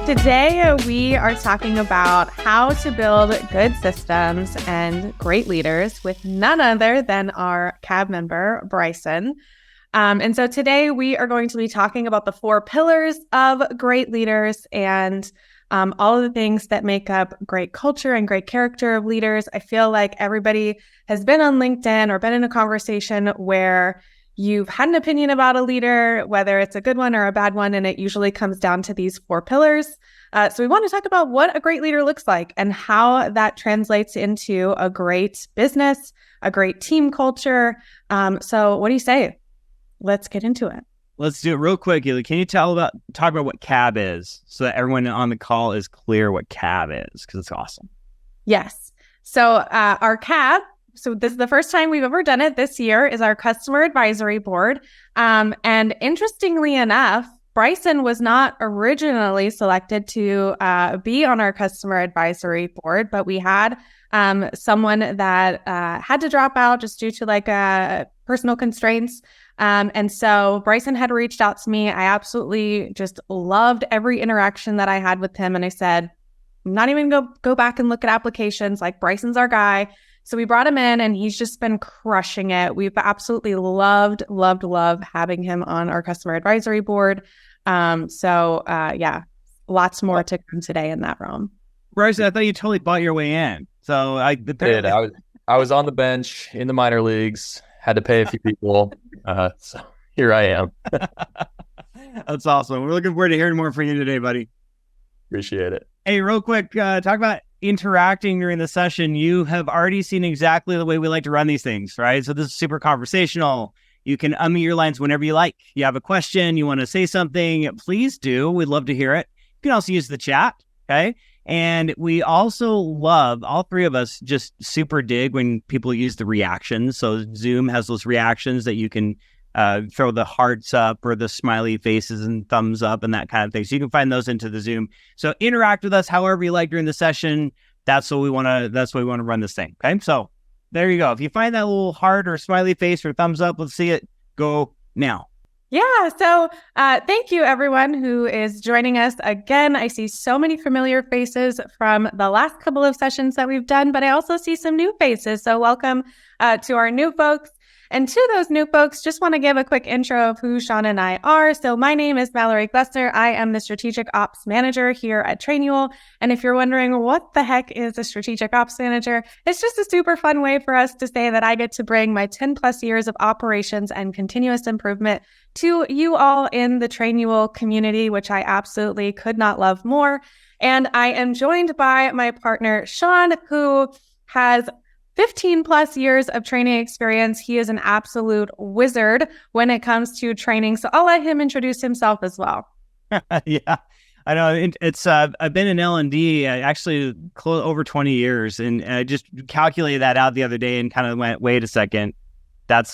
Today, we are talking about how to build good systems and great leaders with none other than our CAB member, Bryson. And so today we are going to be talking about the 4 pillars of great leaders and all of the things that make up great culture and great character of leaders. I feel like everybody has been on LinkedIn or been in a conversation where you've had an opinion about a leader, whether it's a good one or a bad one, and it usually comes down to these 4 pillars. So we want to talk about what a great leader looks like and how that translates into a great business, a great team culture. So what do you say? Let's get into it. Let's do it real quick. Can you talk about what CAB is so that everyone on the call is clear what CAB is? Because it's awesome. Yes. So our CAB, so this is the first time we've ever done it this year, is our Customer Advisory Board. And interestingly enough, Bryson was not originally selected to be on our Customer Advisory Board, but we had someone that had to drop out just due to personal constraints. And so Bryson had reached out to me. I absolutely just loved every interaction that I had with him. And I said, I'm not even going to go back and look at applications. Bryson's our guy. So we brought him in and he's just been crushing it. We've absolutely loved having him on our Customer Advisory Board. Yeah, lots more to come today in that realm. Bryson, I thought you totally bought your way in. So I did. I was on the bench in the minor leagues, had to pay a few people. So here I am. That's awesome. We're looking forward to hearing more from you today, buddy. Appreciate it. Hey, real quick, talk about interacting during the session. You have already seen exactly the way we like to run these things, right? So this is super conversational. You can unmute your lines whenever you like. You have a question, you want to say something, please do. We'd love to hear it. You can also use the chat, okay? And we also love, all 3 of us just super dig when people use the reactions. So Zoom has those reactions that you can throw the hearts up or the smiley faces and thumbs up and that kind of thing. So you can find those into the Zoom. So interact with us however you like during the session. That's what we want to run this thing. Okay. So there you go. If you find that little heart or smiley face or thumbs up, let's see it. Go now. Yeah. So thank you, everyone who is joining us. Again, I see so many familiar faces from the last couple of sessions that we've done, but I also see some new faces. So welcome to our new folks. And to those new folks, just want to give a quick intro of who Shawn and I are. So my name is Mallory Glessner. I am the Strategic Ops Manager here at Trainual. And if you're wondering what the heck is a Strategic Ops Manager, it's just a super fun way for us to say that I get to bring my 10 plus years of operations and continuous improvement to you all in the Trainual community, which I absolutely could not love more. And I am joined by my partner, Shawn, who has 15 plus years of training experience. He is an absolute wizard when it comes to training. So I'll let him introduce himself as well. Yeah, I know. It's I've been in L&D actually over 20 years. And I just calculated that out the other day and kind of went, wait a second, I'm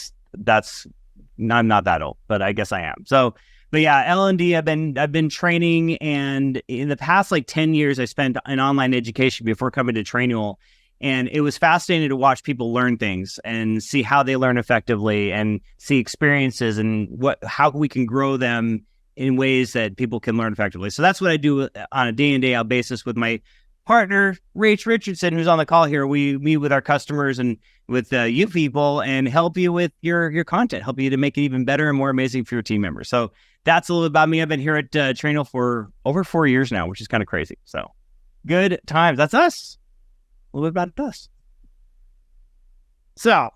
not that old, but I guess I am. So, but yeah, L&D, I've been training. And in the past 10 years, I spent in online education before coming to Trainual. And it was fascinating to watch people learn things and see how they learn effectively and see experiences and how we can grow them in ways that people can learn effectively. So that's what I do on a day in, day out basis with my partner, Rach Richardson, who's on the call here. We meet with our customers and with you people and help you with your content, help you to make it even better and more amazing for your team members. So that's a little about me. I've been here at Trainual for over 4 years now, which is kind of crazy. So good times. That's us. A little bit about us. So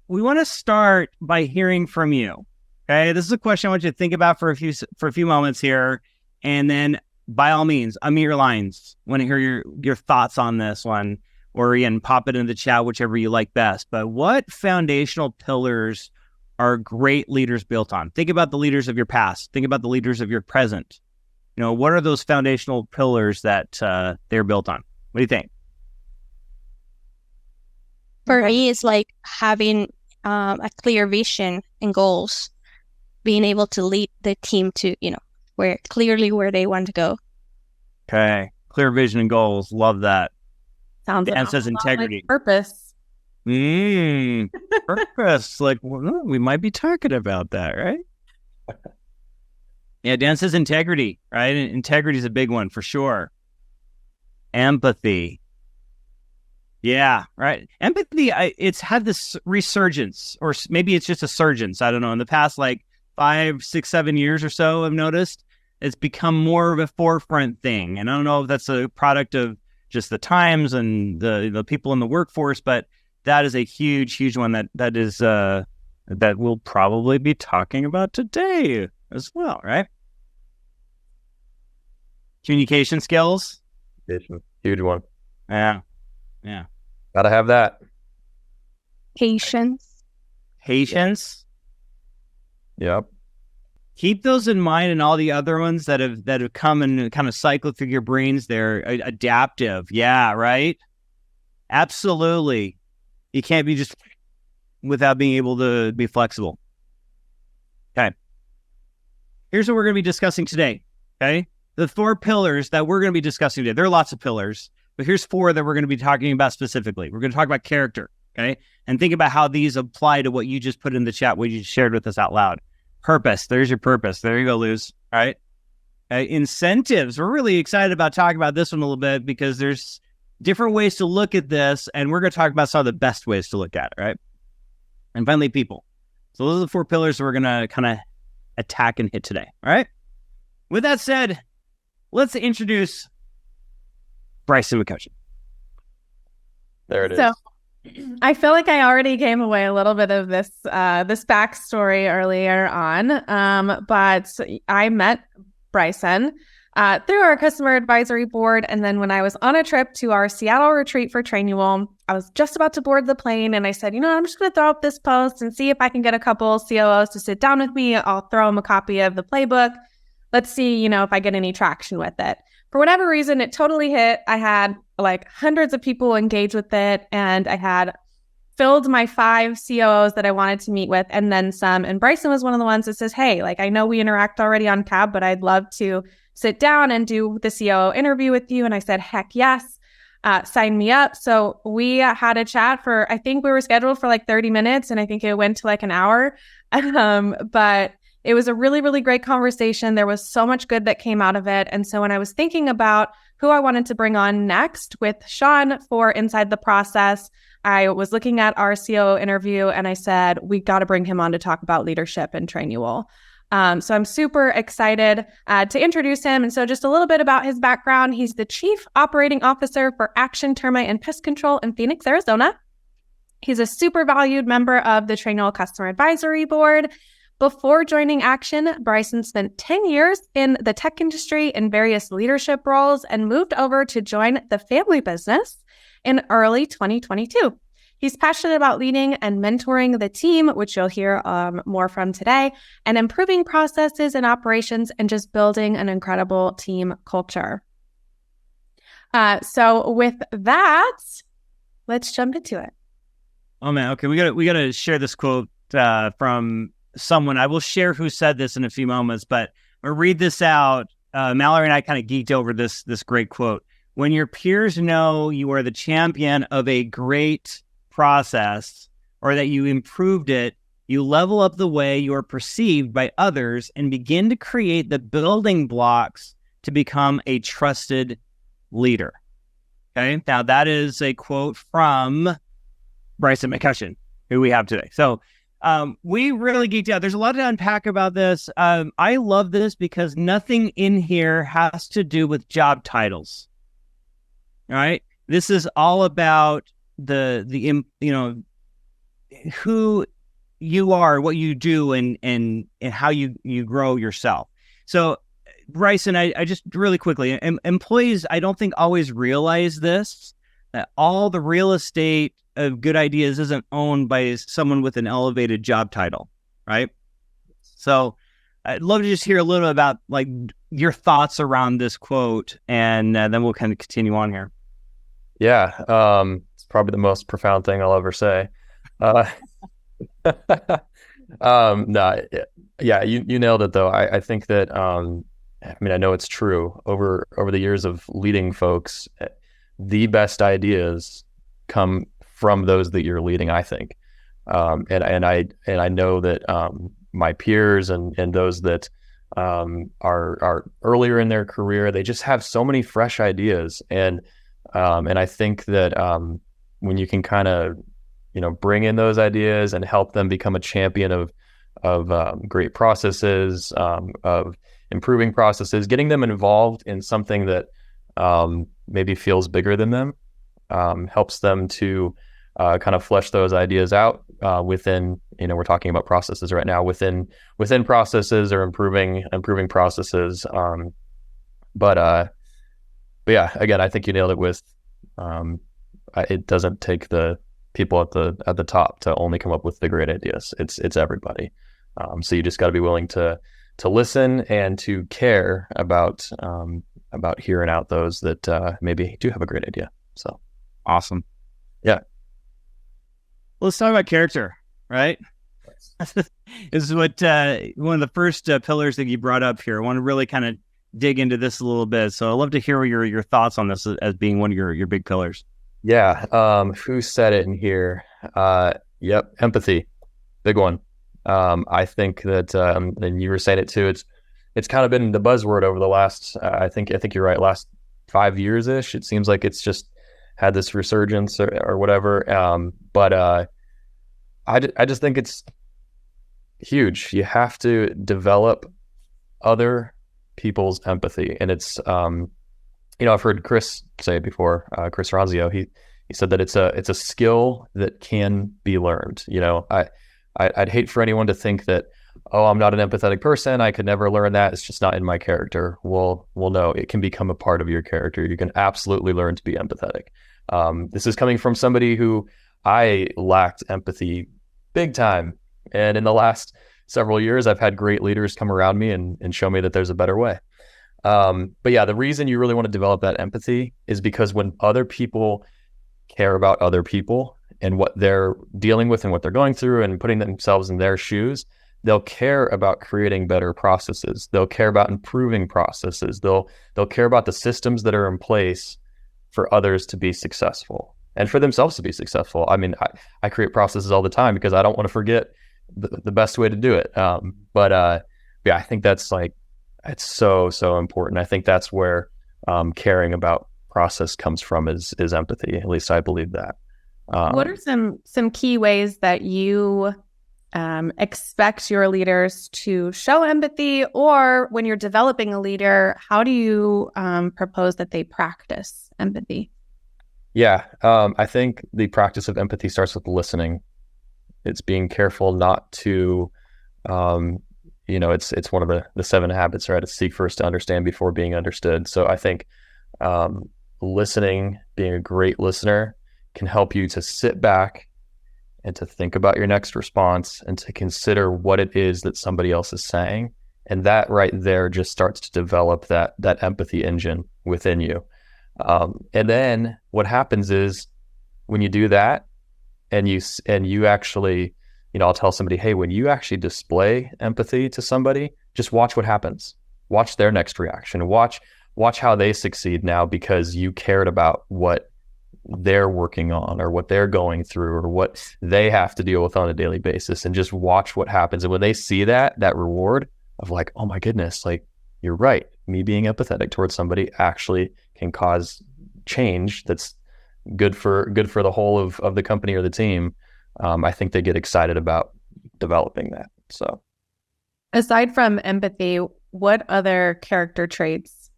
we want to start by hearing from you. Okay, this is a question I want you to think about for a few moments here, and then by all means, unmute your lines. I want to hear your thoughts on this one, or again, pop it in the chat, whichever you like best. But what foundational pillars are great leaders built on? Think about the leaders of your past. Think about the leaders of your present. What are those foundational pillars that they're built on? What do you think? For me, it's having a clear vision and goals, being able to lead the team to, where they want to go. Okay. Clear vision and goals. Love that. Sounds Dan says integrity. Like purpose. Purpose. We might be talking about that, right? Yeah, Dan says integrity, right? Integrity is a big one for sure. Empathy. Yeah, right. Empathy, it's had this resurgence, or maybe it's just a surgence. I don't know. In the past, like 5, 6, 7 years or so, I've noticed it's become more of a forefront thing. And I don't know if that's a product of just the times and the people in the workforce, but that is a huge, huge one that is that we'll probably be talking about today as well, right? Communication skills. Huge one. Yeah. Gotta have that. Patience. Yep. Keep those in mind, and all the other ones that have come and kind of cycled through your brains. They're adaptive. Yeah, right. Absolutely. You can't be just without being able to be flexible. Okay. Here's what we're going to be discussing today. Okay. The 4 pillars that we're going to be discussing today. There are lots of pillars, but here's 4 that we're going to be talking about specifically. We're going to talk about character. Okay. And think about how these apply to what you just put in the chat, what you shared with us out loud. Purpose. There's your purpose. There you go, Luz. All right. Incentives. We're really excited about talking about this one a little bit because there's different ways to look at this, and we're going to talk about some of the best ways to look at it, right? And finally, people. So those are the 4 pillars we're going to kind of attack and hit today. All right. With that said, let's introduce Bryson McCutcheon. There it is. So I feel like I already gave away a little bit of this backstory earlier on, but I met Bryson through our customer advisory board. And then when I was on a trip to our Seattle retreat for Trainual, I was just about to board the plane. And I said, I'm just going to throw up this post and see if I can get a couple COOs to sit down with me. I'll throw them a copy of the playbook. Let's see, if I get any traction with it. For whatever reason, it totally hit. I had like hundreds of people engage with it, and I had filled my 5 COOs that I wanted to meet with, and then some. And Bryson was one of the ones that says, hey, like, I know we interact already on CAB, but I'd love to sit down and do the COO interview with you. And I said, heck yes, sign me up. So we had a chat for, I think we were scheduled for like 30 minutes, and I think it went to like an hour. But it was a really, really great conversation. There was so much good that came out of it. And so when I was thinking about who I wanted to bring on next with Shawn for Inside the Process, I was looking at our COO interview and I said, we got to bring him on to talk about leadership and Trainual. So I'm super excited to introduce him. And so just a little bit about his background. He's the Chief Operating Officer for Action, Termite, and Pest Control in Phoenix, Arizona. He's a super valued member of the Trainual Customer Advisory Board. Before joining Action, Bryson spent 10 years in the tech industry in various leadership roles and moved over to join the family business in early 2022. He's passionate about leading and mentoring the team, which you'll hear more from today, and improving processes and operations and just building an incredible team culture. So with that, let's jump into it. Oh man, okay, we gotta share this quote from someone. I will share who said this in a few moments, but I'll read this out. Mallory and I kind of geeked over this great quote. When your peers know you are the champion of a great process or that you improved it, you level up the way you are perceived by others and begin to create the building blocks to become a trusted leader. Okay. Now that is a quote from Bryson McCutcheon, who we have today. So we really geeked out. There's a lot to unpack about this. I love this because nothing in here has to do with job titles. All right. This is all about the who you are, what you do, and how you grow yourself. So Bryson, I just really quickly, employees, I don't think always realize this, that all the real estate of good ideas isn't owned by someone with an elevated job title, right? So I'd love to just hear a little bit about like your thoughts around this quote, and then we'll kind of continue on here. Yeah, it's probably the most profound thing I'll ever say. No, yeah, you nailed it though. I think that I know it's true. Over the years of leading folks, the best ideas come from those that you're leading, I think. And I know that my peers and those that are earlier in their career. They just have so many fresh ideas, and I think that when you can kind of bring in those ideas and help them become a champion of great processes, of improving processes, getting them involved in something that maybe feels bigger than them, helps them to kind of flesh those ideas out within, we're talking about processes right now, within processes or improving processes. But yeah, again, I think you nailed it with it doesn't take the people at the top to only come up with the great ideas. It's everybody. So you just got to be willing to listen and to care about hearing out those that maybe do have a great idea. So awesome. Yeah. Let's talk about character, right? This is what one of the first pillars that you brought up here. I want to really kind of dig into this a little bit. So I'd love to hear your thoughts on this as being one of your big pillars. Yeah. Who said it in here? Yep. Empathy. Big one. I think that, and you were saying it too, it's kind of been the buzzword over the last, I think you're right, last 5 years-ish. It seems like it's just had this resurgence or whatever. But I just think it's huge. You have to develop other people's empathy. And it's, I've heard Chris say it before, Chris Ronzio, he said that it's a skill that can be learned. I'd hate for anyone to think that, oh, I'm not an empathetic person, I could never learn that, it's just not in my character. Well, no, it can become a part of your character. You can absolutely learn to be empathetic. This is coming from somebody who I lacked empathy big time. And in the last several years, I've had great leaders come around me and show me that there's a better way. But yeah, the reason you really want to develop that empathy is because when other people care about other people and what they're dealing with and what they're going through and putting themselves in their shoes, they'll care about creating better processes. They'll care about improving processes. They'll care about the systems that are in place for others to be successful and for themselves to be successful. I mean, I create processes all the time because I don't want to forget the best way to do it. But yeah, I think that's it's so important. I think that's where caring about process comes from is empathy. At least I believe that. What are some key ways that you expect your leaders to show empathy, or when you're developing a leader, how do you propose that they practice empathy? Yeah, I think the practice of empathy starts with listening. It's being careful not to, it's one of the 7 habits, right? It's seek first to understand before being understood. So I think listening, being a great listener, can help you to sit back and to think about your next response and to consider what it is that somebody else is saying. And that right there just starts to develop that empathy engine within you. And then what happens is when you do that and you actually, I'll tell somebody, hey, when you actually display empathy to somebody, just watch what happens. Watch their next reaction. Watch how they succeed now because you cared about what they're working on or what they're going through or what they have to deal with on a daily basis, and just watch what happens. And when they see that reward of oh my goodness, you're right, me being empathetic towards somebody actually can cause change that's good for the whole of the company or the team. I think they get excited about developing that. So aside from empathy, what other character traits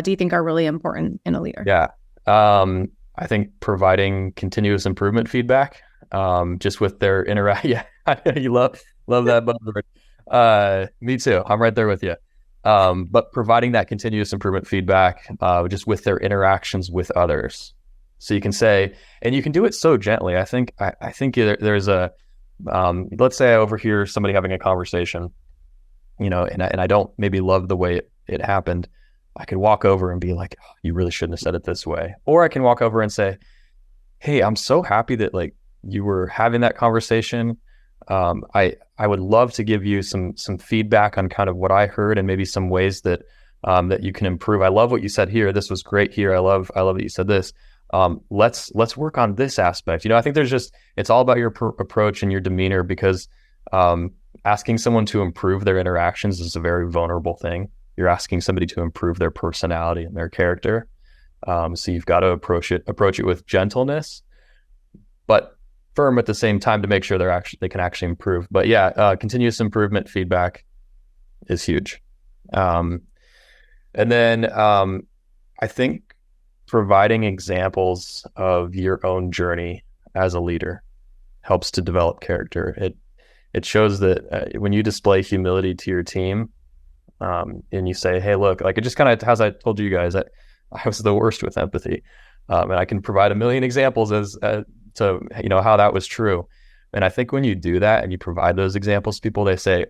do you think are really important in a leader? Yeah. I think providing continuous improvement feedback, just with their yeah, you love that buzzword. Me too. I'm right there with you. But providing that continuous improvement feedback, just with their interactions with others. So you can say, and you can do it so gently. I think there's a, let's say I overhear somebody having a conversation, and I don't maybe love the way it happened. I could walk over and be like, oh, you really shouldn't have said it this way. Or I can walk over and say, hey, I'm so happy that you were having that conversation. I would love to give you some feedback on kind of what I heard and maybe some ways that that you can improve. I love what you said here. This was great here. I love that you said this. Let's work on this aspect. I think it's all about your approach and your demeanor, because asking someone to improve their interactions is a very vulnerable thing. You're asking somebody to improve their personality and their character. So you've got to approach it with gentleness, but firm at the same time to make sure they can actually improve. But yeah, continuous improvement feedback is huge. And then I think providing examples of your own journey as a leader helps to develop character. It shows that when you display humility to your team, and you say, hey, look, like it just kind of, as I told you guys, I was the worst with empathy. And I can provide a million examples as to, how that was true. And I think when you do that and you provide those examples to people, they say,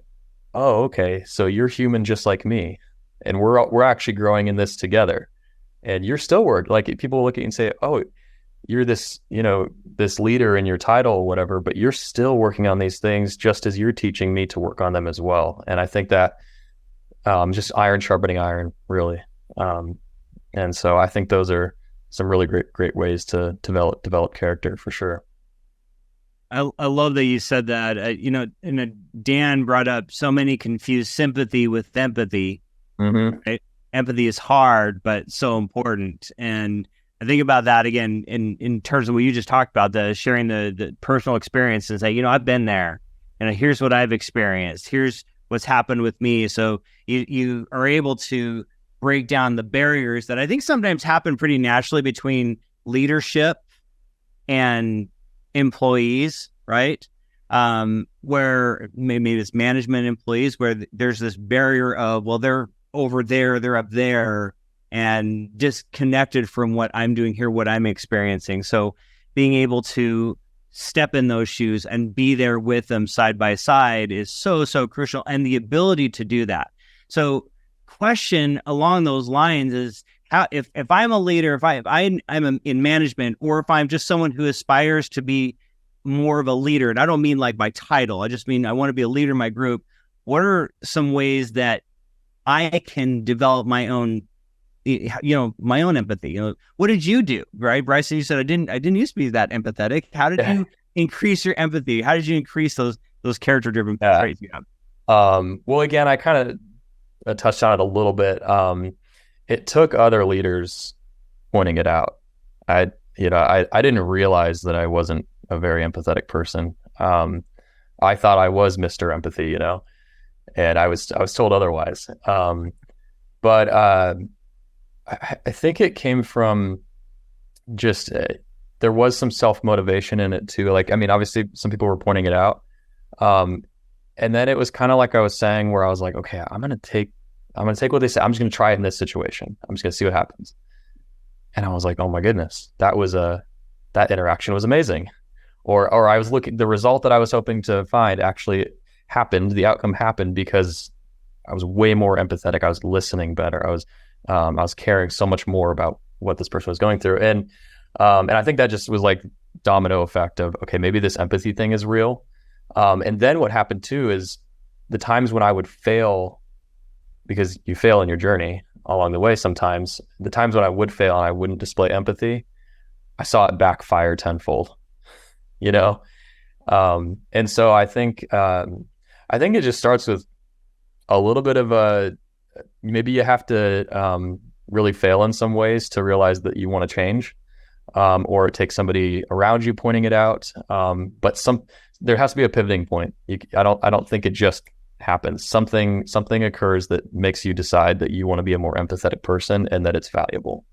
oh, okay, so you're human just like me. And we're actually growing in this together. And you're still like people look at you and say, oh, you're this, this leader in your title or whatever, but you're still working on these things just as you're teaching me to work on them as well. And I think that just iron sharpening iron, really. And so I think those are some really great ways to develop character for sure. I love that you said that. Dan brought up so many confused sympathy with empathy. Mm-hmm. Right? Empathy is hard, but so important. And I think about that again in terms of what you just talked about, the sharing the personal experience and say, I've been there, and here's what I've experienced. Here's what's happened with me. So you are able to break down the barriers that I think sometimes happen pretty naturally between leadership and employees, right? Where maybe it's management employees, where there's this barrier of, well, they're over there, they're up there, and disconnected from what I'm doing here, what I'm experiencing. So being able to step in those shoes and be there with them side by side is so crucial, and the ability to do that. So question along those lines is, how if I'm a leader, if I'm in management, or if I'm just someone who aspires to be more of a leader, and I don't mean like my title, I just mean I want to be a leader in my group, what are some ways that I can develop my own my own empathy? What did you do, right, Bryson? You said I didn't used to be that empathetic. How did you increase your empathy? How did you increase those character driven traits you have? Well, again, I kind of touched on it a little bit. It took other leaders pointing it out. I didn't realize that I wasn't a very empathetic person. I thought I was Mr. Empathy, and I was told otherwise. But I think it came from just there was some self-motivation in it too. Like, I mean, obviously some people were pointing it out. And then it was kind of like I was saying, where I was like, okay, I'm going to take what they say. I'm just going to try it in this situation. I'm just going to see what happens. And I was like, oh my goodness, that interaction was amazing. Or I was the result that I was hoping to find actually happened. The outcome happened because I was way more empathetic. I was listening better. I was caring so much more about what this person was going through. And I think that just was like domino effect of, okay, maybe this empathy thing is real. And then what happened too is the times when I would fail, because you fail in your journey along the way sometimes, the times when I would fail and I wouldn't display empathy, I saw it backfire tenfold, and so I think it just starts with a little bit of maybe you have to really fail in some ways to realize that you want to change, or it takes somebody around you pointing it out. But there has to be a pivoting point. I don't think it just happens. Something occurs that makes you decide that you want to be a more empathetic person and that it's valuable.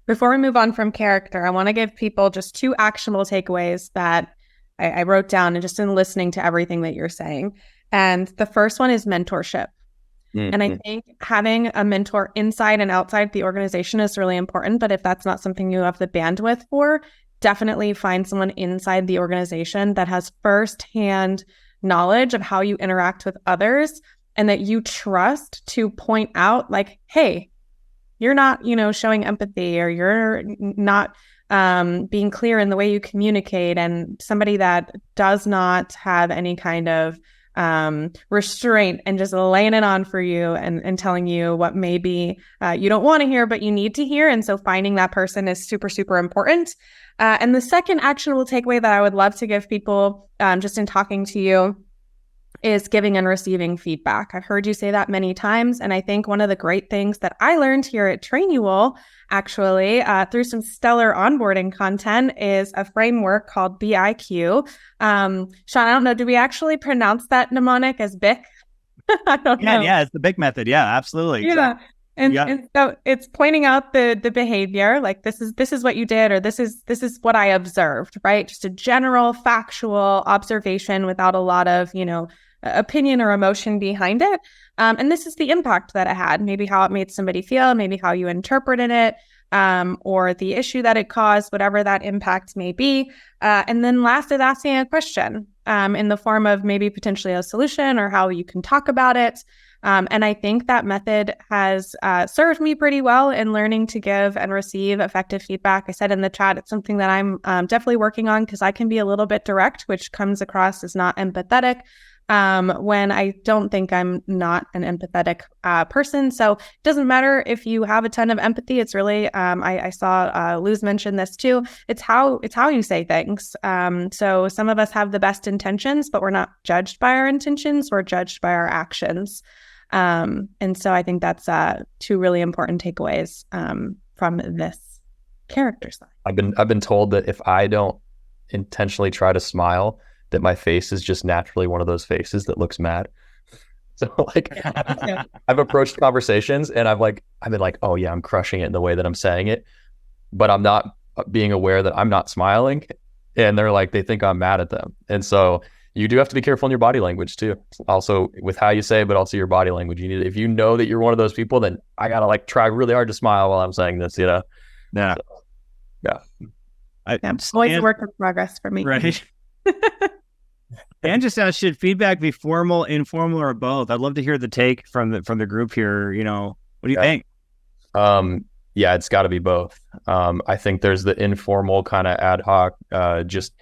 Before we move on from character, I want to give people just 2 actionable takeaways that I wrote down and just in listening to everything that you're saying. And the first one is mentorship. Mm-hmm. And I think having a mentor inside and outside the organization is really important. But if that's not something you have the bandwidth for, definitely find someone inside the organization that has firsthand knowledge of how you interact with others and that you trust to point out like, hey, you're not, showing empathy, or you're not being clear in the way you communicate, and somebody that does not have any kind of restraint and just laying it on for you and telling you what maybe you don't want to hear, but you need to hear. And so finding that person is super, super important. And the second actionable takeaway that I would love to give people just in talking to you is giving and receiving feedback. I've heard you say that many times. And I think one of the great things that I learned here at Trainual, actually, through some stellar onboarding content, is a framework called BIQ. Shawn, I don't know, do we actually pronounce that mnemonic as BIC? I don't know. Yeah, it's the BIC method. Yeah, absolutely. Yeah. Exactly. And so it's pointing out the behavior, like this is what you did, or this is what I observed, right? Just a general factual observation without a lot of, opinion or emotion behind it. And this is the impact that it had, maybe how it made somebody feel, maybe how you interpreted it, or the issue that it caused, whatever that impact may be. And then lastly, asking a question in the form of maybe potentially a solution or how you can talk about it. And I think that method has served me pretty well in learning to give and receive effective feedback. I said in the chat, it's something that I'm definitely working on because I can be a little bit direct, which comes across as not empathetic when I don't think I'm not an empathetic person. So it doesn't matter if you have a ton of empathy. It's really, I saw Luz mention this too. It's how you say things. So some of us have the best intentions, but we're not judged by our intentions. We're judged by our actions. And so I think that's two really important takeaways from this character side. I've been told that if I don't intentionally try to smile, that my face is just naturally one of those faces that looks mad. So I've approached conversations and I've been like, oh yeah, I'm crushing it in the way that I'm saying it, but I'm not being aware that I'm not smiling, and they're like, they think I'm mad at them. And so you do have to be careful in your body language too. Also with how you say, but also your body language. You need, if you know that you're one of those people, then I gotta try really hard to smile while I'm saying this, Yeah. So, yeah. Always a work in progress for me. Right. And just asked, should feedback be formal, informal, or both? I'd love to hear the take from the group here. What do you think? Yeah, it's got to be both. I think there's the informal kind of ad hoc, just,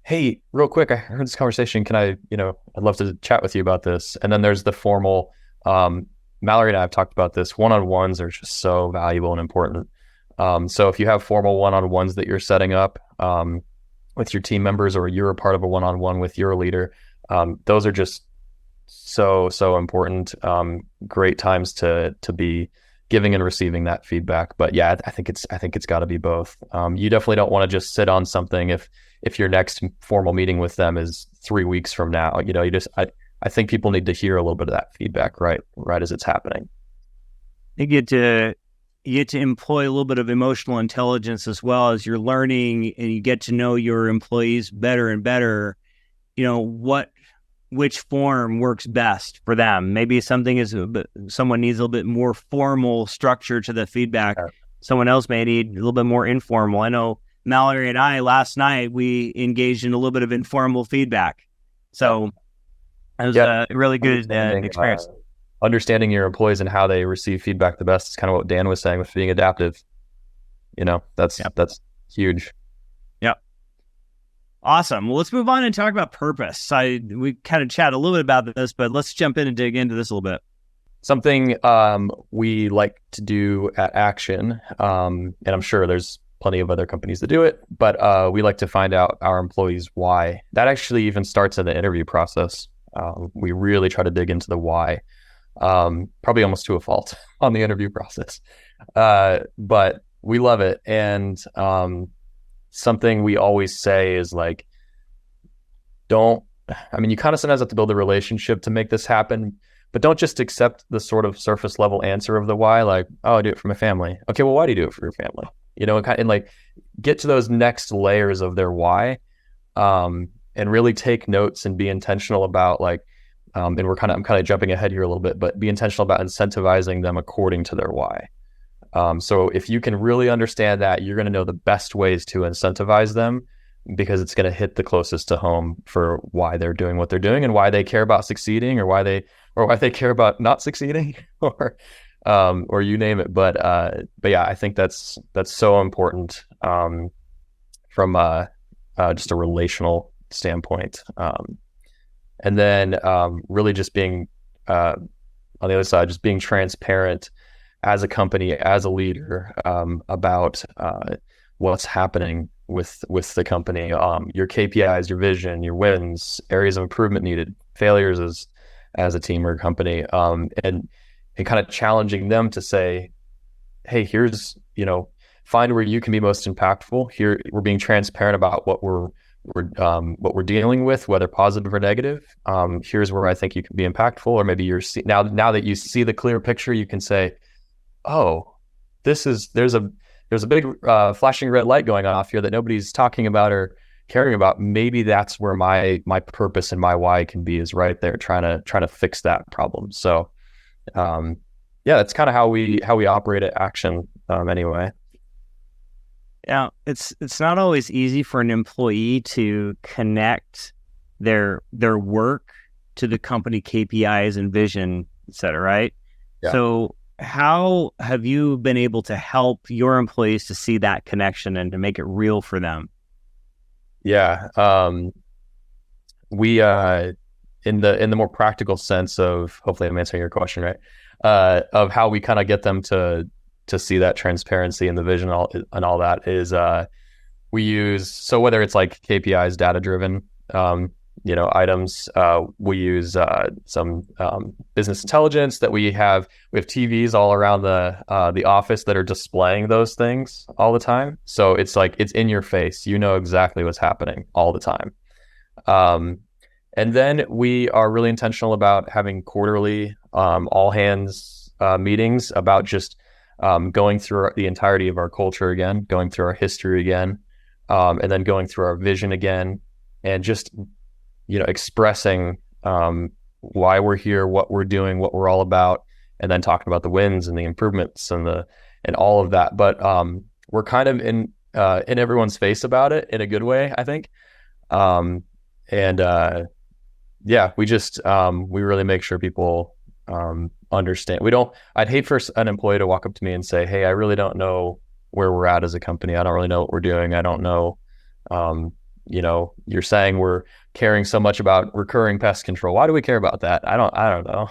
hey, real quick, I heard this conversation. Can I'd love to chat with you about this. And then there's the formal, Mallory and I have talked about this. One-on-ones are just so valuable and important. So if you have formal one-on-ones that you're setting up, with your team members, or you're a part of a one-on-one with your leader, those are just so important. Great times to be giving and receiving that feedback. But yeah, I think it's got to be both. You definitely don't want to just sit on something if your next formal meeting with them is 3 weeks from now. I think people need to hear a little bit of that feedback right as it's happening. You get to employ a little bit of emotional intelligence as well as you're learning, and you get to know your employees better and better. Which form works best for them. Maybe someone needs a little bit more formal structure to the feedback. Sure. Someone else may need a little bit more informal. I know Mallory and I last night, we engaged in a little bit of informal feedback. So it was a really good experience. Understanding your employees and how they receive feedback the best is kind of what Dan was saying with being adaptive. That's huge. Yeah. Awesome. Well, let's move on and talk about purpose. We kind of chat a little bit about this, but let's jump in and dig into this a little bit. Something we like to do at Action, and I'm sure there's plenty of other companies that do it, but we like to find out our employees' why. That actually even starts in the interview process. We really try to dig into the why. Probably almost to a fault on the interview process. But we love it. And something we always say is you kind of sometimes have to build a relationship to make this happen, but don't just accept the sort of surface level answer of the why, I do it for my family. Okay, well, why do you do it for your family? And get to those next layers of their why, and really take notes and be intentional about and I'm kind of jumping ahead here a little bit, but be intentional about incentivizing them according to their why. So if you can really understand that, you're going to know the best ways to incentivize them, because it's going to hit the closest to home for why they're doing what they're doing and why they care about succeeding, or why they care about not succeeding, or you name it. But yeah, I think that's so important from just a relational standpoint. And then really just being, on the other side, just being transparent as a company, as a leader, about what's happening with the company, your KPIs, your vision, your wins, areas of improvement needed, failures as a team or a company, and kind of challenging them to say, hey, here's, find where you can be most impactful. Here, we're being transparent about what we're dealing with, whether positive or negative. Here's where I think you can be impactful, or maybe now that you see the clear picture, you can say, oh, there's a big flashing red light going off here that nobody's talking about or caring about. Maybe that's where my purpose and my why can be, is right there, trying to fix that problem. So, that's kind of how we operate at Action, anyway. Yeah, it's not always easy for an employee to connect their work to the company KPIs and vision, et cetera, right? Yeah. So how have you been able to help your employees to see that connection and to make it real for them? Yeah. We in the more practical sense of, hopefully I'm answering your question right, of how we kind of get them to see that transparency and the vision and all that is, we use, so whether it's like KPIs, data driven items, we use some business intelligence that we have TVs all around the office that are displaying those things all the time. So it's like, it's in your face, exactly what's happening all the time. And then we are really intentional about having quarterly all hands meetings about just going through the entirety of our culture again, going through our history again, and then going through our vision again, and just expressing why we're here, what we're doing, what we're all about, and then talking about the wins and the improvements and all of that. But we're kind of in everyone's face about it in a good way, I think. We just we really make sure people understand. I'd hate for an employee to walk up to me and say, hey, I really don't know where we're at as a company. I don't really know what we're doing. I don't know. You're saying we're caring so much about recurring pest control. Why do we care about that? I don't know,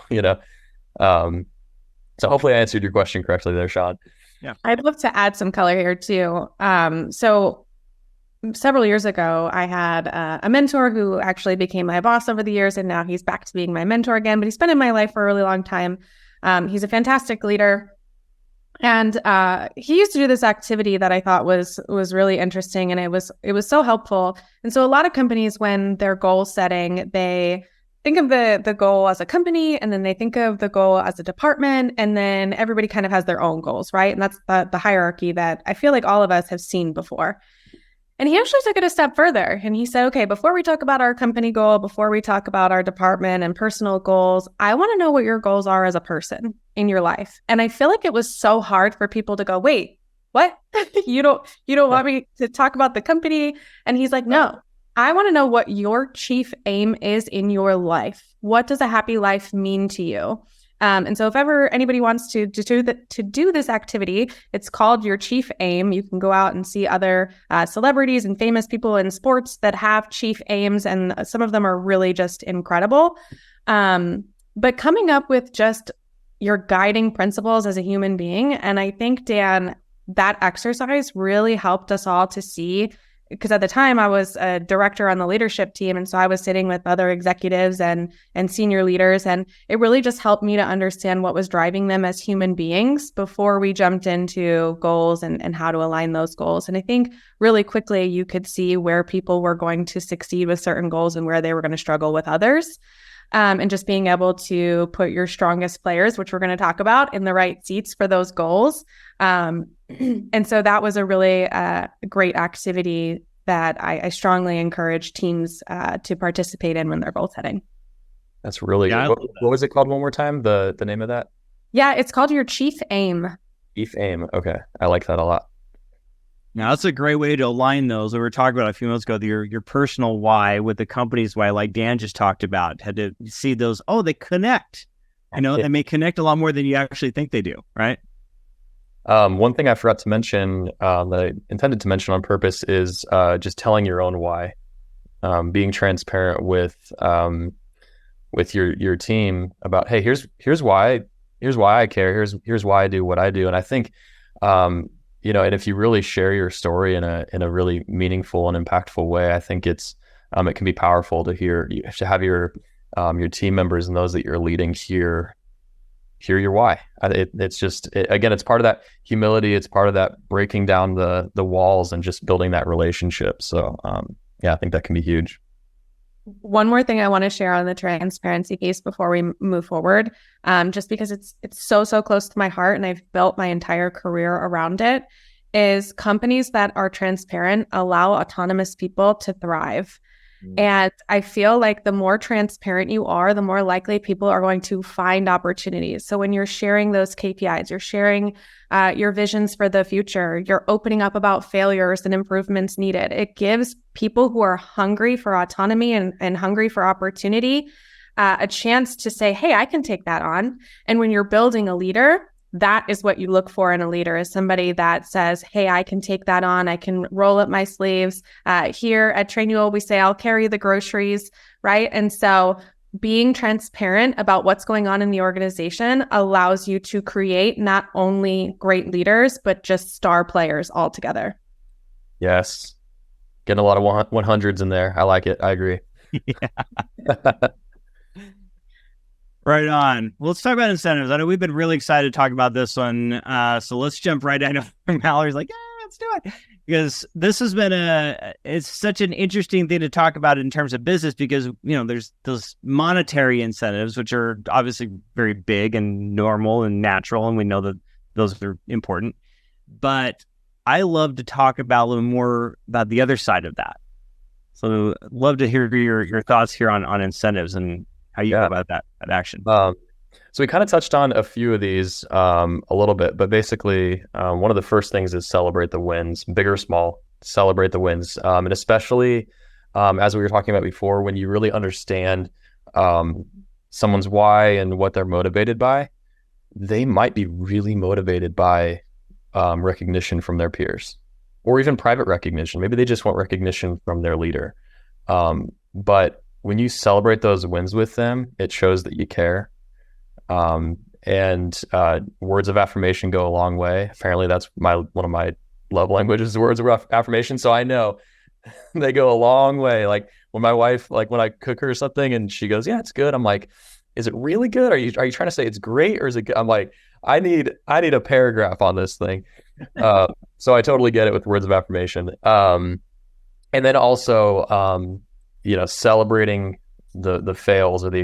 so hopefully I answered your question correctly there, Shawn. Yeah. I'd love to add some color here too. So several years ago, I had a mentor who actually became my boss over the years, and now he's back to being my mentor again, but he's been in my life for a really long time. He's a fantastic leader. And he used to do this activity that I thought was really interesting, and it was so helpful. And so a lot of companies, when they're goal setting, they think of the goal as a company, and then they think of the goal as a department, and then everybody kind of has their own goals, right? And that's the hierarchy that I feel like all of us have seen before. And he actually took it a step further, and he said, okay, before we talk about our company goal, before we talk about our department and personal goals, I want to know what your goals are as a person in your life. And I feel like it was so hard for people to go, wait, what? You don't want me to talk about the company? And he's like, no, I want to know what your chief aim is in your life. What does a happy life mean to you? And so if ever anybody wants to do this activity, it's called Your Chief Aim. You can go out and see other celebrities and famous people in sports that have chief aims, and some of them are really just incredible. But coming up with just your guiding principles as a human being. And I think, Dan, that exercise really helped us all to see, because at the time I was a director on the leadership team. And so I was sitting with other executives and senior leaders. And it really just helped me to understand what was driving them as human beings before we jumped into goals and how to align those goals. And I think really quickly you could see where people were going to succeed with certain goals and where they were going to struggle with others. And just being able to put your strongest players, which we're going to talk about, in the right seats for those goals. And so that was a really great activity that I strongly encourage teams to participate in when they're goal setting. That's really good. What was it called one more time? The name of that? Yeah, it's called Your Chief Aim. Chief Aim. Okay. I like that a lot. Now, that's a great way to align those. We were talking about a few minutes ago, your personal why with the company's why, like Dan just talked about, had to see those, they connect. They may connect a lot more than you actually think they do, right? One thing I forgot to mention that I intended to mention on purpose is just telling your own why, being transparent with your team about, hey, here's why I care. Here's why I do what I do. And I think, and if you really share your story in a really meaningful and impactful way, I think it can be powerful to have your team members and those that you're leading hear your why. Again, it's part of that humility. It's part of that breaking down the walls and just building that relationship. So I think that can be huge. One more thing I want to share on the transparency piece before we move forward, just because it's so close to my heart and I've built my entire career around it, is companies that are transparent allow autonomous people to thrive. And I feel like the more transparent you are, the more likely people are going to find opportunities. So when you're sharing those KPIs, you're sharing your visions for the future, you're opening up about failures and improvements needed. It gives people who are hungry for autonomy and hungry for opportunity a chance to say, hey, I can take that on. And when you're building a leader, that is what you look for in a leader, is somebody that says, hey, I can take that on. I can roll up my sleeves. Here at Trainual, we say, I'll carry the groceries, right? And so being transparent about what's going on in the organization allows you to create not only great leaders, but just star players altogether. Yes. Getting a lot of 100s in there. I like it. I agree. Yeah. Right on. Well, let's talk about incentives. I know we've been really excited to talk about this one. So let's jump right in. I know Mallory's like, yeah, let's do it. Because this has been it's such an interesting thing to talk about in terms of business, because, there's those monetary incentives, which are obviously very big and normal and natural. And we know that those are important. But I love to talk about a little more about the other side of that. So I'd love to hear your thoughts here on incentives and how you go about that action. So we kind of touched on a few of these a little bit, but basically one of the first things is celebrate the wins, big or small, celebrate the wins. And especially as we were talking about before, when you really understand someone's why and what they're motivated by, they might be really motivated by recognition from their peers, or even private recognition. Maybe they just want recognition from their leader. But when you celebrate those wins with them, it shows that you care. And words of affirmation go a long way. Apparently that's one of my love languages, words of affirmation. So I know they go a long way. Like when my wife, when I cook her something and she goes, yeah, it's good. I'm like, is it really good? Are you trying to say it's great, or is it good? I'm like, I need a paragraph on this thing. So I totally get it with words of affirmation. And then also, celebrating the fails or the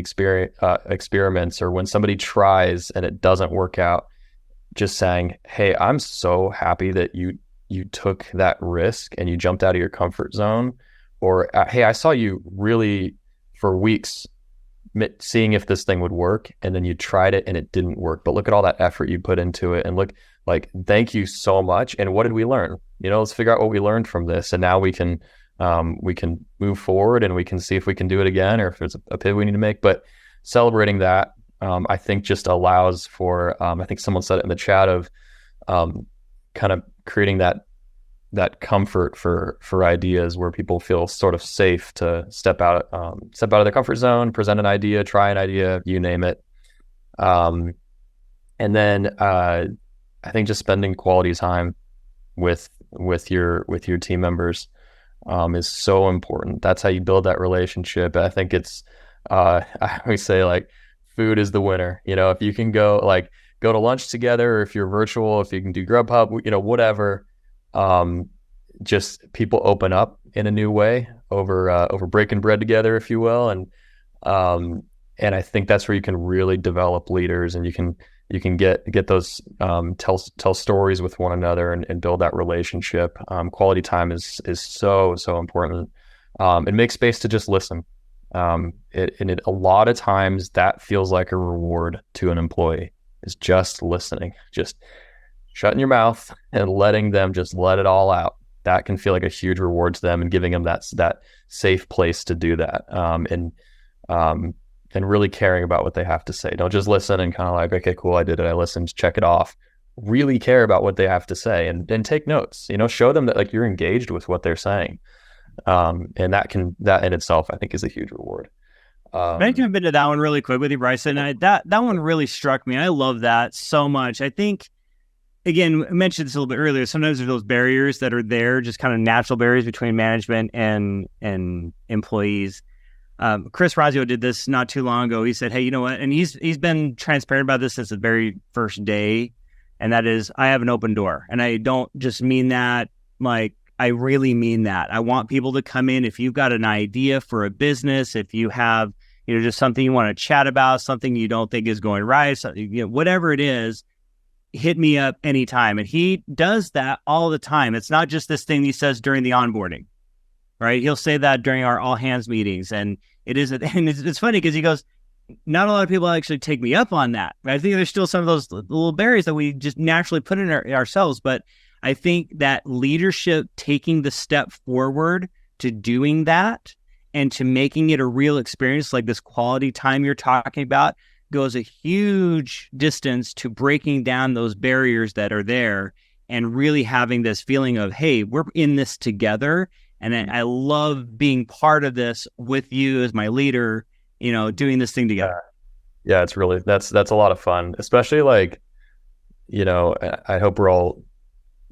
experiments, or when somebody tries and it doesn't work out, just saying, hey, I'm so happy that you took that risk and you jumped out of your comfort zone. Or, hey, I saw you really for weeks seeing if this thing would work, and then you tried it and it didn't work, but look at all that effort you put into it, and look, thank you so much. And what did we learn? Let's figure out what we learned from this, and now we can move forward, and we can see if we can do it again, or if there's a pivot we need to make. But celebrating that, I think just allows for, I think someone said it in the chat, of kind of creating that comfort for ideas, where people feel sort of safe to step out of their comfort zone, present an idea, try an idea, you name it. And then I think just spending quality time with your team members is so important. That's how you build that relationship. I think it's I always say, food is the winner. If you can go to lunch together, or if you're virtual, if you can do Grubhub, whatever. Just people open up in a new way over breaking bread together, if you will, and I think that's where you can really develop leaders, and you can get those tell stories with one another and build that relationship. Quality time is so important, and make space to just listen. A lot of times that feels like a reward to an employee, is just listening, just shutting your mouth and letting them just let it all out. That can feel like a huge reward to them, and giving them that safe place to do that. And really caring about what they have to say. Don't just listen and kind of okay, cool, I did it, I listened, check it off. Really care about what they have to say, and take notes. Show them that you're engaged with what they're saying. And that in itself, I think, is a huge reward. Can I jump into that one really quick with you, Bryson? That one really struck me. I love that so much. I think again, I mentioned this a little bit earlier. Sometimes there's those barriers that are there, just kind of natural barriers between management and employees. Chris Razio did this not too long ago. He said, "Hey, you know what?" And he's been transparent about this since the very first day, and that is, I have an open door, and I don't just mean that like. I really mean that. I want people to come in. If you've got an idea for a business, if you have, just something you want to chat about, something you don't think is going right, whatever it is, hit me up anytime. And he does that all the time. It's not just this thing he says during the onboarding, right? He'll say that during our all hands meetings. And it's funny because he goes, not a lot of people actually take me up on that. I think there's still some of those little barriers that we just naturally put in ourselves. But I think that leadership taking the step forward to doing that and to making it a real experience, like this quality time you're talking about, goes a huge distance to breaking down those barriers that are there and really having this feeling of, hey, we're in this together. And I love being part of this with you as my leader, doing this thing together. Yeah, it's really, that's a lot of fun, especially like, I hope we're all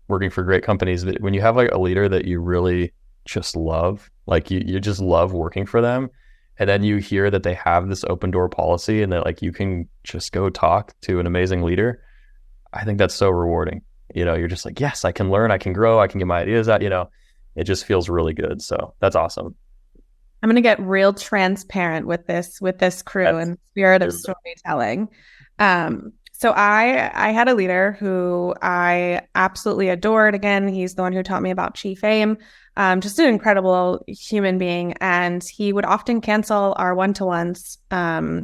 working for great companies, but when you have like a leader that you really just love, like you just love working for them, and then you hear that they have this open door policy and that like you can just go talk to an amazing leader, I think that's so rewarding. You're just like, yes, I can learn, I can grow, I can get my ideas out, it just feels really good. So that's awesome. I'm going to get real transparent with this crew in the spirit of storytelling. So I had a leader who I absolutely adored. Again, he's the one who taught me about Chief Aim. Just an incredible human being. And he would often cancel our one-to-ones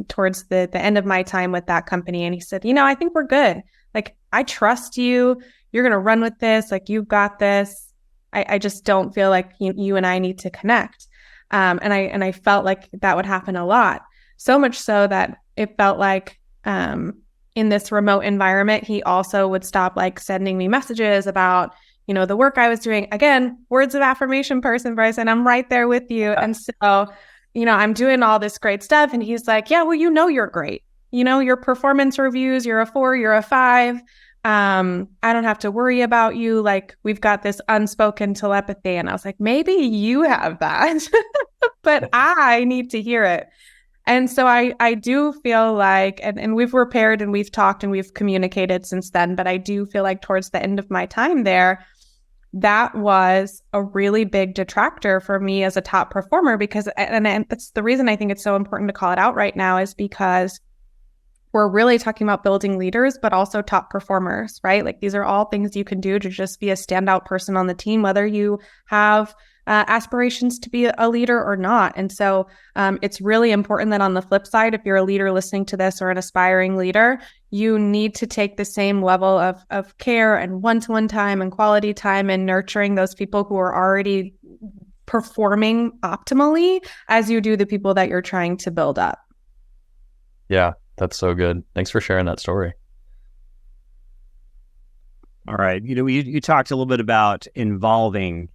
towards the end of my time with that company. And he said, I think we're good. Like, I trust you. You're going to run with this. Like, you've got this. I just don't feel like you and I need to connect. And I felt like that would happen a lot. So much so that it felt like in this remote environment, he also would stop like sending me messages about, the work I was doing. Again, words of affirmation person, Bryson, I'm right there with you. And so, I'm doing all this great stuff. And he's like, yeah, well, you're great. Your performance reviews, you're a 4, you're a 5. I don't have to worry about you. Like, we've got this unspoken telepathy. And I was like, maybe you have that, but I need to hear it. And so I do feel like, and we've repaired and we've talked and we've communicated since then, but I do feel like towards the end of my time there, that was a really big detractor for me as a top performer because, and that's the reason I think it's so important to call it out right now, is because we're really talking about building leaders, but also top performers, right? Like, these are all things you can do to just be a standout person on the team, whether you have aspirations to be a leader or not. And so it's really important that on the flip side, if you're a leader listening to this or an aspiring leader, you need to take the same level of care and one-to-one time and quality time and nurturing those people who are already performing optimally as you do the people that you're trying to build up. Yeah, that's so good. Thanks for sharing that story. All right. You talked a little bit about involving,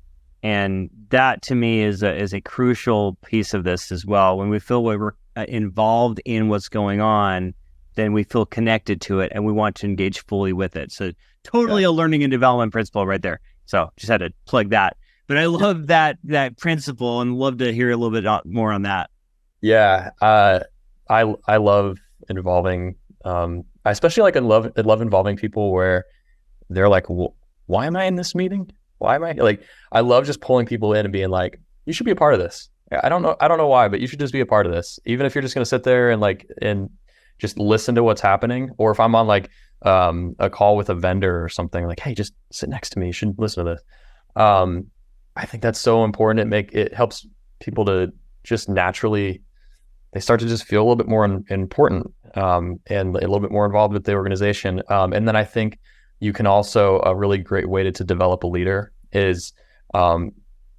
and that to me is a crucial piece of this as well. When we feel we're involved in what's going on, then we feel connected to it and we want to engage fully with it. So totally a learning and development principle right there. So just had to plug that. But I love that principle and love to hear a little bit more on that. Yeah. I love involving, I especially like I love involving people where they're like, why am I in this meeting? Why am I like, I love just pulling people in and being like, you should be a part of this. I don't know why, but you should just be a part of this. Even if you're just going to sit there and just listen to what's happening. Or if I'm on like a call with a vendor or something, like, hey, just sit next to me. You should listen to this. I think that's so important. It helps people to just naturally, they start to just feel a little bit more important and a little bit more involved with the organization. And then I think you can also, a really great way to develop a leader is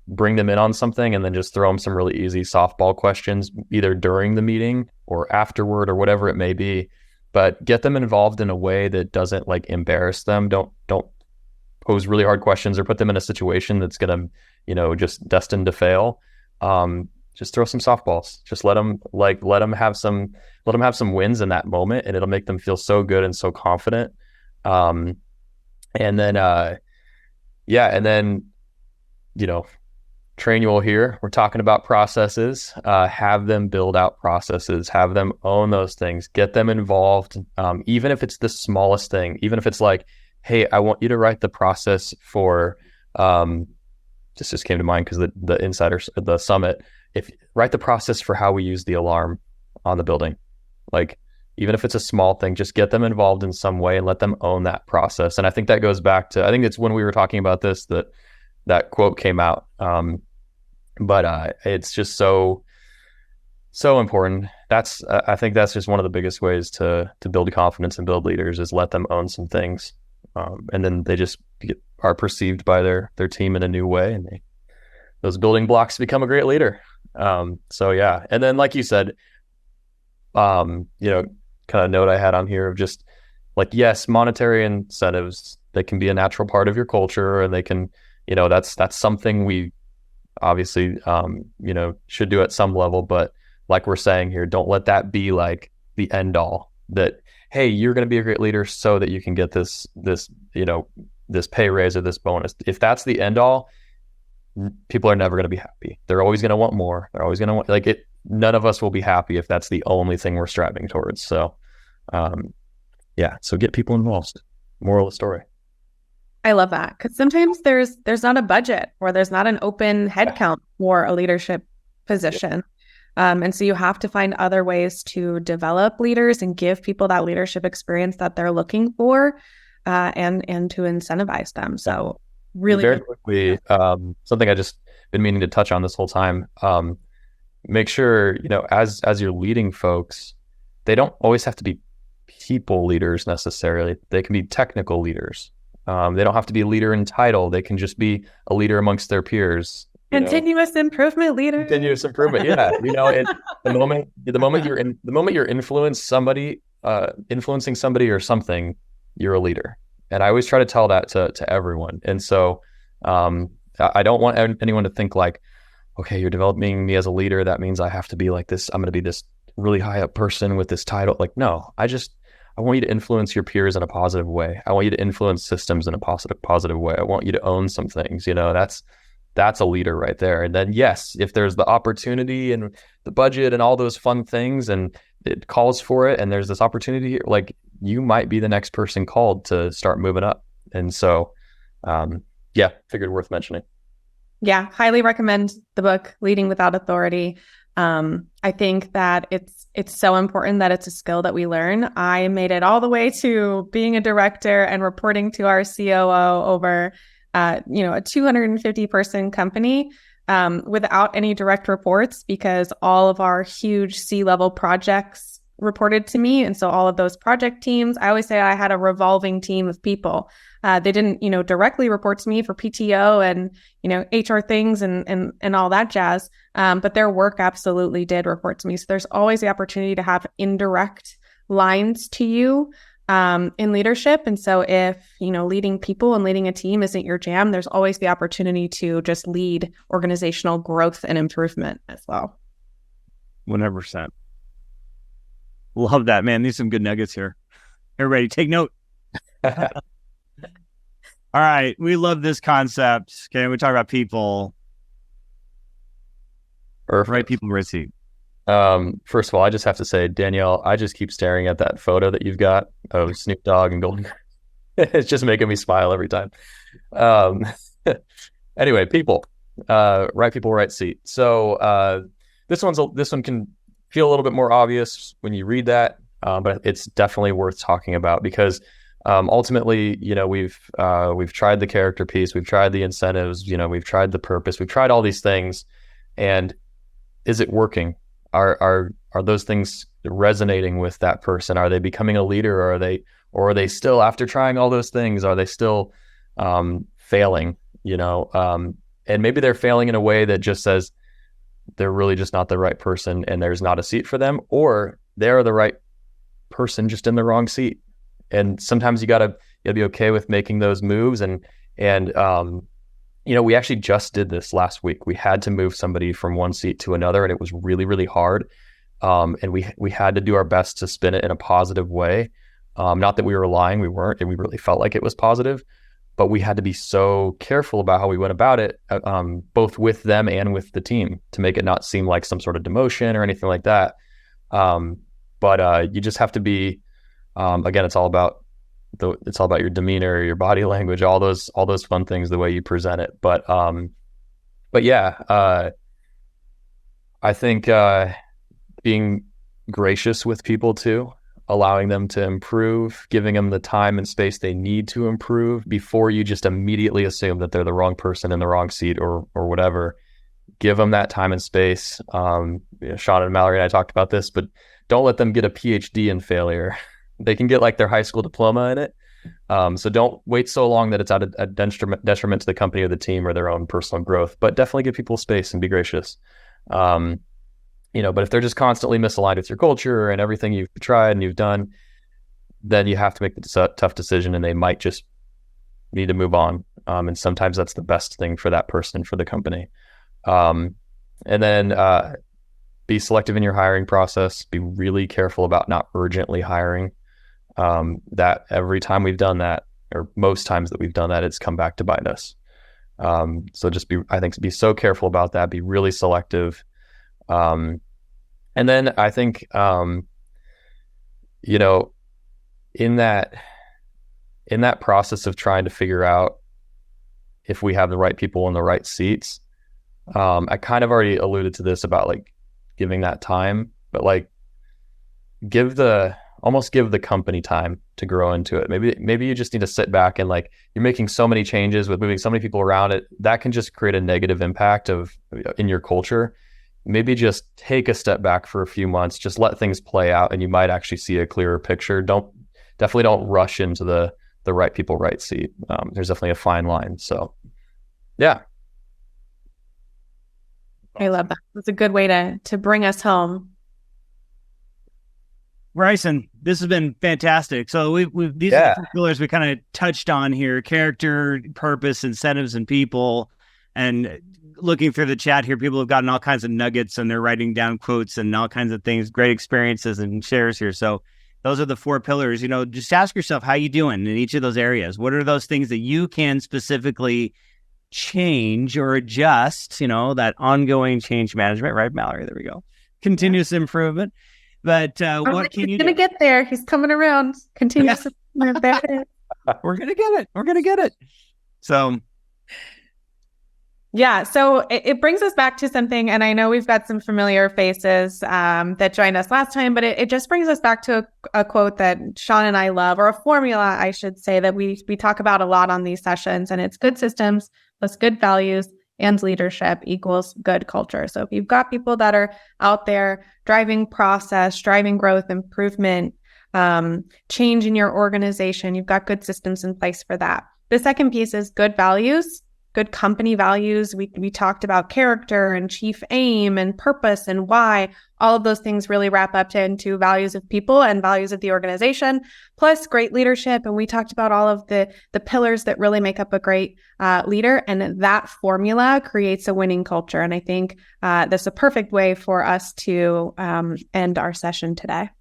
bring them in on something and then just throw them some really easy softball questions, either during the meeting or afterward or whatever it may be. But get them involved in a way that doesn't like embarrass them. Don't pose really hard questions or put them in a situation that's gonna, just destined to fail. Just throw some softballs. Just let them have some wins in that moment, and it'll make them feel so good and so confident. And then, and then, Trainual here, we're talking about processes. Have them build out processes, have them own those things, get them involved. Even if it's the smallest thing, even if it's like, hey, I want you to write the process for, this just came to mind because the insiders, the summit, write the process for how we use the alarm on the building. Like, even if it's a small thing, just get them involved in some way and let them own that process. And I think that goes back to, I think it's when we were talking about this, that quote came out. But it's just so important. I think that's just one of the biggest ways to build confidence and build leaders, is let them own some things. And then they just are perceived by their team in a new way, and those building blocks become a great leader. So yeah. And then, like you said, kind of note I had on here of just like, yes, monetary incentives, they can be a natural part of your culture, and they can, that's something we obviously, should do at some level. But like we're saying here, don't let that be like the end all, that, hey, you're going to be a great leader so that you can get this pay raise or this bonus. If that's the end all, people are never going to be happy. They're always going to want more. They're always going to want, like, it. None of us will be happy if that's the only thing we're striving towards. So, so get people involved. Moral of the story. I love that, because sometimes there's not a budget, or there's not an open headcount for a leadership position. And so you have to find other ways to develop leaders and give people that leadership experience that they're looking for, and to incentivize them. So really very quickly, something I just been meaning to touch on this whole time. Make sure, as you're leading folks, they don't always have to be people leaders necessarily. They can be technical leaders. They don't have to be a leader in title. They can just be a leader amongst their peers. Continuous improvement leader. Continuous improvement. Yeah. And the moment you're influencing somebody or something, you're a leader. And I always try to tell that to everyone. And so, I don't want anyone to think like, okay, you're developing me as a leader, that means I have to be like this. I'm going to be this really high up person with this title. Like, no, I want you to influence your peers in a positive way. I want you to influence systems in a positive way. I want you to own some things, that's a leader right there. And then, yes, if there's the opportunity and the budget and all those fun things, and it calls for it, and there's this opportunity here, like, you might be the next person called to start moving up. And so, figured worth mentioning. Yeah, highly recommend the book, Leading Without Authority. I think that it's so important that it's a skill that we learn. I made it all the way to being a director and reporting to our COO over, a 250 person company, without any direct reports, because all of our huge C-level projects reported to me. And so all of those project teams, I always say I had a revolving team of people. They didn't, directly report to me for PTO and, HR things and all that jazz. But their work absolutely did report to me. So there's always the opportunity to have indirect lines to you in leadership. And so if, leading people and leading a team isn't your jam, there's always the opportunity to just lead organizational growth and improvement as well. 100%. Love that, man. These are some good nuggets here. Everybody take note. All right. We love this concept. Okay. We talk about people. Perfect. Right people, Ritzy. First of all, I just have to say, Danielle, I just keep staring at that photo that you've got of Snoop Dogg and Golden. It's just making me smile every time. Anyway, people, right people, right seat. So this one can feel a little bit more obvious when you read that, but it's definitely worth talking about, because ultimately, we've tried the character piece, we've tried the incentives, we've tried the purpose, we've tried all these things, and is it working? Are those things resonating with that person? Are they becoming a leader, or are they still, after trying all those things, are they still failing? And maybe they're failing in a way that just says they're really just not the right person, and there's not a seat for them, or they're the right person just in the wrong seat. And sometimes you gotta be okay with making those moves. And we actually just did this last week. We had to move somebody from one seat to another, and it was really, really hard. And we had to do our best to spin it in a positive way. Not that we were lying, we weren't, and we really felt like it was positive. But we had to be so careful about how we went about it, both with them and with the team, to make it not seem like some sort of demotion or anything like that. But you just have to be, again, it's all about your demeanor, your body language, all those fun things, the way you present it. But yeah, I think being gracious with people too, allowing them to improve, giving them the time and space they need to improve before you just immediately assume that they're the wrong person in the wrong seat or whatever. Give them that time and space. Shawn and Mallory and I talked about this, but don't let them get a PhD in failure. They can get like their high school diploma in it. So don't wait so long that it's at a detriment to the company or the team or their own personal growth, but definitely give people space and be gracious. But if they're just constantly misaligned with your culture and everything you've tried and you've done, then you have to make the tough decision, and they might just need to move on. And sometimes that's the best thing for that person, for the company. And then be selective in your hiring process. Be really careful about not urgently hiring. That every time we've done that, or most times that we've done that, it's come back to bite us. So just be so careful about that. Be really selective. And then I think, in that process of trying to figure out if we have the right people in the right seats, I kind of already alluded to this about like giving that time, but like give the company time to grow into it. Maybe you just need to sit back and like, you're making so many changes with moving so many people around it, that can just create a negative impact in your culture. Maybe just take a step back for a few months, just let things play out, and you might actually see a clearer picture. Definitely don't rush into the right people, right seat. There's definitely a fine line. So yeah. I love that. That's a good way to bring us home. Bryson, this has been fantastic. So these are the pillars we kind of touched on here: character, purpose, incentives, and people. And looking through the chat here, people have gotten all kinds of nuggets and they're writing down quotes and all kinds of things, great experiences and shares here. So those are the 4 pillars. Just ask yourself, how you doing in each of those areas? What are those things that you can specifically change or adjust? That ongoing change management, right, Mallory? There we go. Continuous improvement. But what can you do? He's going to get there. He's coming around. Continuous improvement. We're going to get it. So yeah, so it brings us back to something, and I know we've got some familiar faces that joined us last time, but it just brings us back to a quote that Shawn and I love, or a formula, I should say, that we talk about a lot on these sessions, and it's good systems plus good values and leadership equals good culture. So if you've got people that are out there driving process, driving growth, improvement, change in your organization, you've got good systems in place for that. The second piece is good values. Good company values. We talked about character and chief aim and purpose and why. All of those things really wrap up into values of people and values of the organization, plus great leadership. And we talked about all of the pillars that really make up a great leader. And that formula creates a winning culture. And I think that's a perfect way for us to end our session today.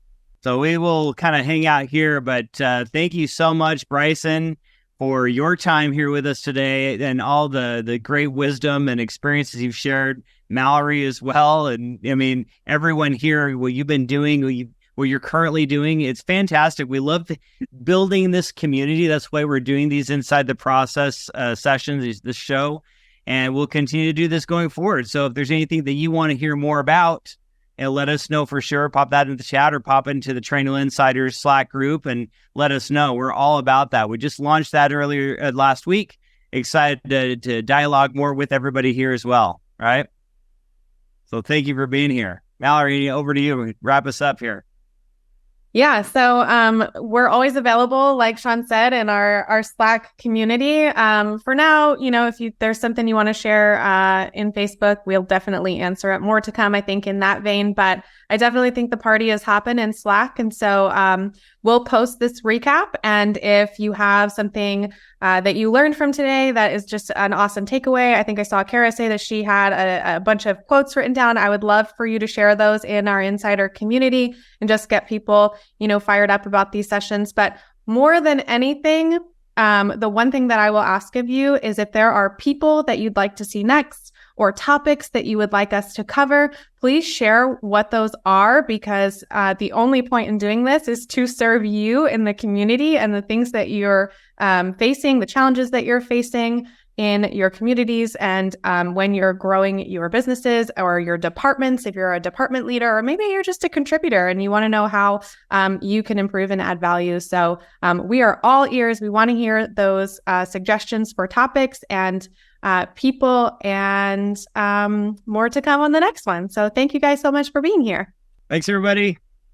So we will kind of hang out here, but thank you so much, Bryson, for your time here with us today and all the great wisdom and experiences you've shared. Mallory as well. And I mean, everyone here, what you've been doing, what you're currently doing, it's fantastic. We love building this community. That's why we're doing these Inside the Process sessions, this show. And we'll continue to do this going forward. So if there's anything that you want to hear more about, and let us know for sure. Pop that in the chat or pop into the Trainwheel Insiders Slack group and let us know. We're all about that. We just launched that earlier last week. Excited to dialogue more with everybody here as well. Right. So thank you for being here. Mallory, over to you. Wrap us up here. Yeah, so we're always available, like Shawn said, in our Slack community. For now, if there's something you want to share in Facebook, we'll definitely answer it. More to come, I think, in that vein. But I definitely think the party has happened in Slack. And so we'll post this recap. And if you have something that you learned from today that is just an awesome takeaway, I think I saw Kara say that she had a bunch of quotes written down. I would love for you to share those in our insider community and just get people, fired up about these sessions. But more than anything, the one thing that I will ask of you is if there are people that you'd like to see next or topics that you would like us to cover, please share what those are, because the only point in doing this is to serve you in the community and the things that you're facing, the challenges that you're facing in your communities, and when you're growing your businesses or your departments, if you're a department leader, or maybe you're just a contributor and you want to know how you can improve and add value. So we are all ears. We want to hear those suggestions for topics and people, and more to come on the next one. So thank you guys so much for being here. Thanks, everybody.